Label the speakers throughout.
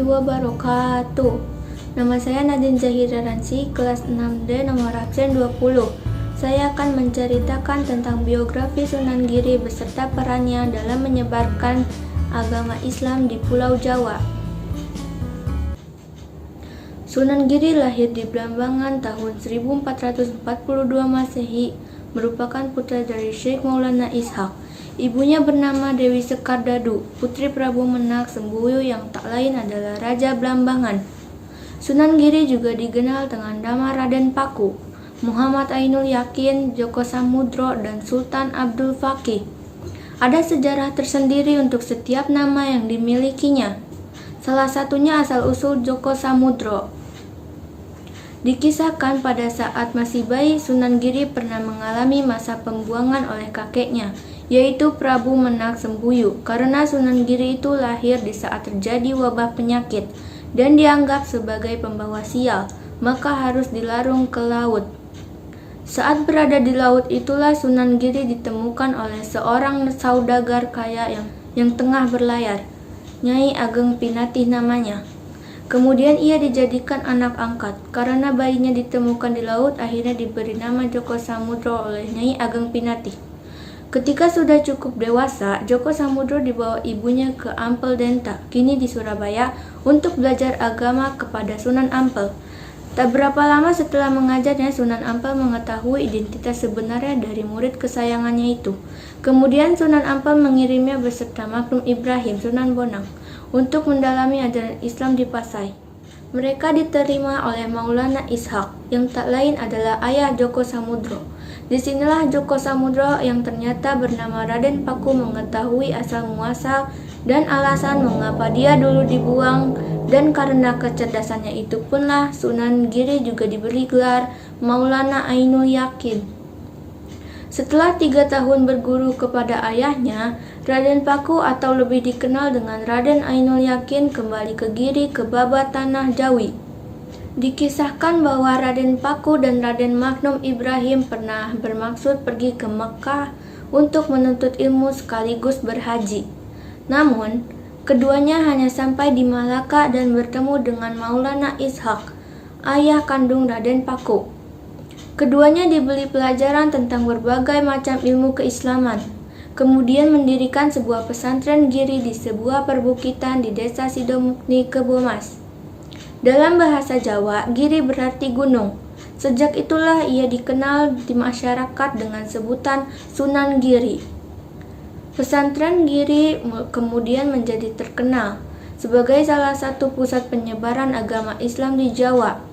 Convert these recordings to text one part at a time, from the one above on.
Speaker 1: wabarakatuh. Nama saya Nadine Zahira Ransi, kelas 6D nomor absen 20. Saya akan menceritakan tentang biografi Sunan Giri beserta perannya dalam menyebarkan agama Islam di Pulau Jawa. Sunan Giri lahir di Blambangan tahun 1442 Masehi, merupakan putra dari Syekh Maulana Ishaq. Ibunya bernama Dewi Sekar Dadu, putri Prabu Menak Sembuyu yang tak lain adalah Raja Blambangan. Sunan Giri juga dikenal dengan nama Raden Paku, Muhammad Ainul Yakin, Joko Samudro, dan Sultan Abdul Fakih. Ada sejarah tersendiri untuk setiap nama yang dimilikinya. Salah satunya asal-usul Joko Samudro. Dikisahkan pada saat masih bayi, Sunan Giri pernah mengalami masa pembuangan oleh kakeknya, yaitu Prabu Menak Sembuyu, karena Sunan Giri itu lahir di saat terjadi wabah penyakit dan dianggap sebagai pembawa sial, maka harus dilarung ke laut. Saat berada di laut itulah Sunan Giri ditemukan oleh seorang saudagar kaya yang tengah berlayar, Nyai Ageng Pinatih namanya. Kemudian ia dijadikan anak angkat. Karena bayinya ditemukan di laut, akhirnya diberi nama Joko Samudro oleh Nyai Ageng Pinatih. Ketika sudah cukup dewasa, Joko Samudro dibawa ibunya ke Ampel Denta, kini di Surabaya, untuk belajar agama kepada Sunan Ampel. Tak berapa lama setelah mengajarnya, Sunan Ampel mengetahui identitas sebenarnya dari murid kesayangannya itu. Kemudian Sunan Ampel mengirimnya beserta Maknum Ibrahim, Sunan Bonang, untuk mendalami ajaran Islam di Pasai. Mereka diterima oleh Maulana Ishaq, yang tak lain adalah ayah Joko Samudro. Disinilah Joko Samudro yang ternyata bernama Raden Paku mengetahui asal muasal dan alasan mengapa dia dulu dibuang, dan karena kecerdasannya itu punlah Sunan Giri juga diberi gelar Maulana Ainul Yakin. Setelah 3 tahun berguru kepada ayahnya, Raden Paku atau lebih dikenal dengan Raden Ainul Yakin kembali ke Giri ke Babat Tanah Jawi. Dikisahkan bahwa Raden Paku dan Raden Maknum Ibrahim pernah bermaksud pergi ke Mekah untuk menuntut ilmu sekaligus berhaji. Namun, keduanya hanya sampai di Malaka dan bertemu dengan Maulana Ishaq, ayah kandung Raden Paku. Keduanya diberi pelajaran tentang berbagai macam ilmu keislaman. Kemudian mendirikan sebuah pesantren Giri di sebuah perbukitan di desa Sidomukni, Kebomas. Dalam bahasa Jawa, Giri berarti gunung. Sejak itulah ia dikenal di masyarakat dengan sebutan Sunan Giri. Pesantren Giri kemudian menjadi terkenal sebagai salah satu pusat penyebaran agama Islam di Jawa.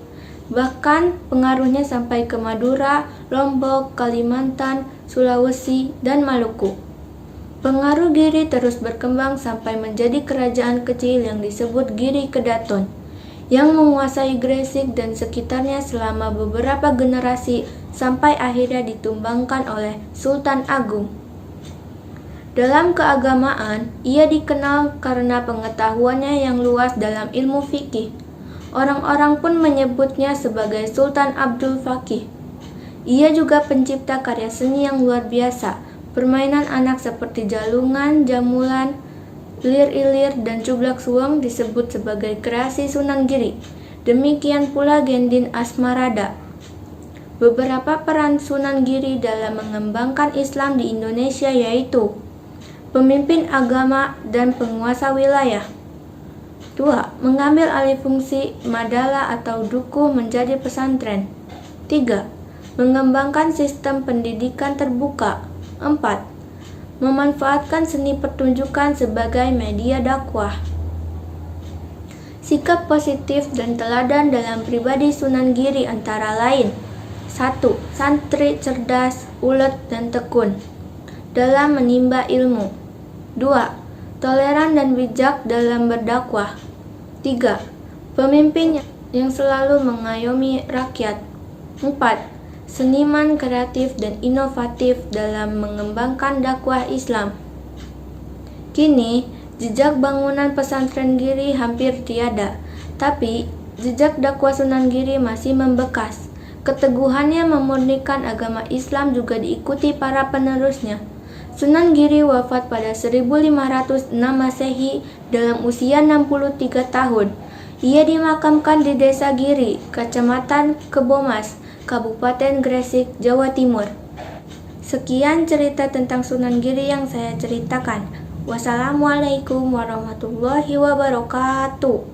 Speaker 1: Bahkan pengaruhnya sampai ke Madura, Lombok, Kalimantan, Sulawesi, dan Maluku. Pengaruh Giri terus berkembang sampai menjadi kerajaan kecil yang disebut Giri Kedaton, yang menguasai Gresik dan sekitarnya selama beberapa generasi sampai akhirnya ditumbangkan oleh Sultan Agung. Dalam keagamaan, ia dikenal karena pengetahuannya yang luas dalam ilmu fikih. Orang-orang pun menyebutnya sebagai Sultan Abdul Fakih. Ia juga pencipta karya seni yang luar biasa. Permainan anak seperti jalungan, jamulan, lir-ilir, dan cublak suweng disebut sebagai kreasi Sunan Giri. Demikian pula Gendin Asmarada. Beberapa peran Sunan Giri dalam mengembangkan Islam di Indonesia yaitu pemimpin agama dan penguasa wilayah. 2. Mengambil alih fungsi madala atau dukuh menjadi pesantren. 3. Mengembangkan sistem pendidikan terbuka. 4. Memanfaatkan seni pertunjukan sebagai media dakwah. Sikap positif dan teladan dalam pribadi Sunan Giri antara lain: 1. Santri cerdas, ulet, dan tekun dalam menimba ilmu. 2. Toleran dan bijak dalam berdakwah. 3. Pemimpin yang selalu mengayomi rakyat. 4. Seniman kreatif dan inovatif dalam mengembangkan dakwah Islam. Kini, jejak bangunan pesantren Giri hampir tiada, tapi jejak dakwah Sunan Giri masih membekas. Keteguhannya memurnikan agama Islam juga diikuti para penerusnya. Sunan Giri wafat pada 1506 Masehi dalam usia 63 tahun. Ia dimakamkan di Desa Giri, Kecamatan Kebomas, Kabupaten Gresik, Jawa Timur. Sekian cerita tentang Sunan Giri yang saya ceritakan. Wassalamualaikum warahmatullahi wabarakatuh.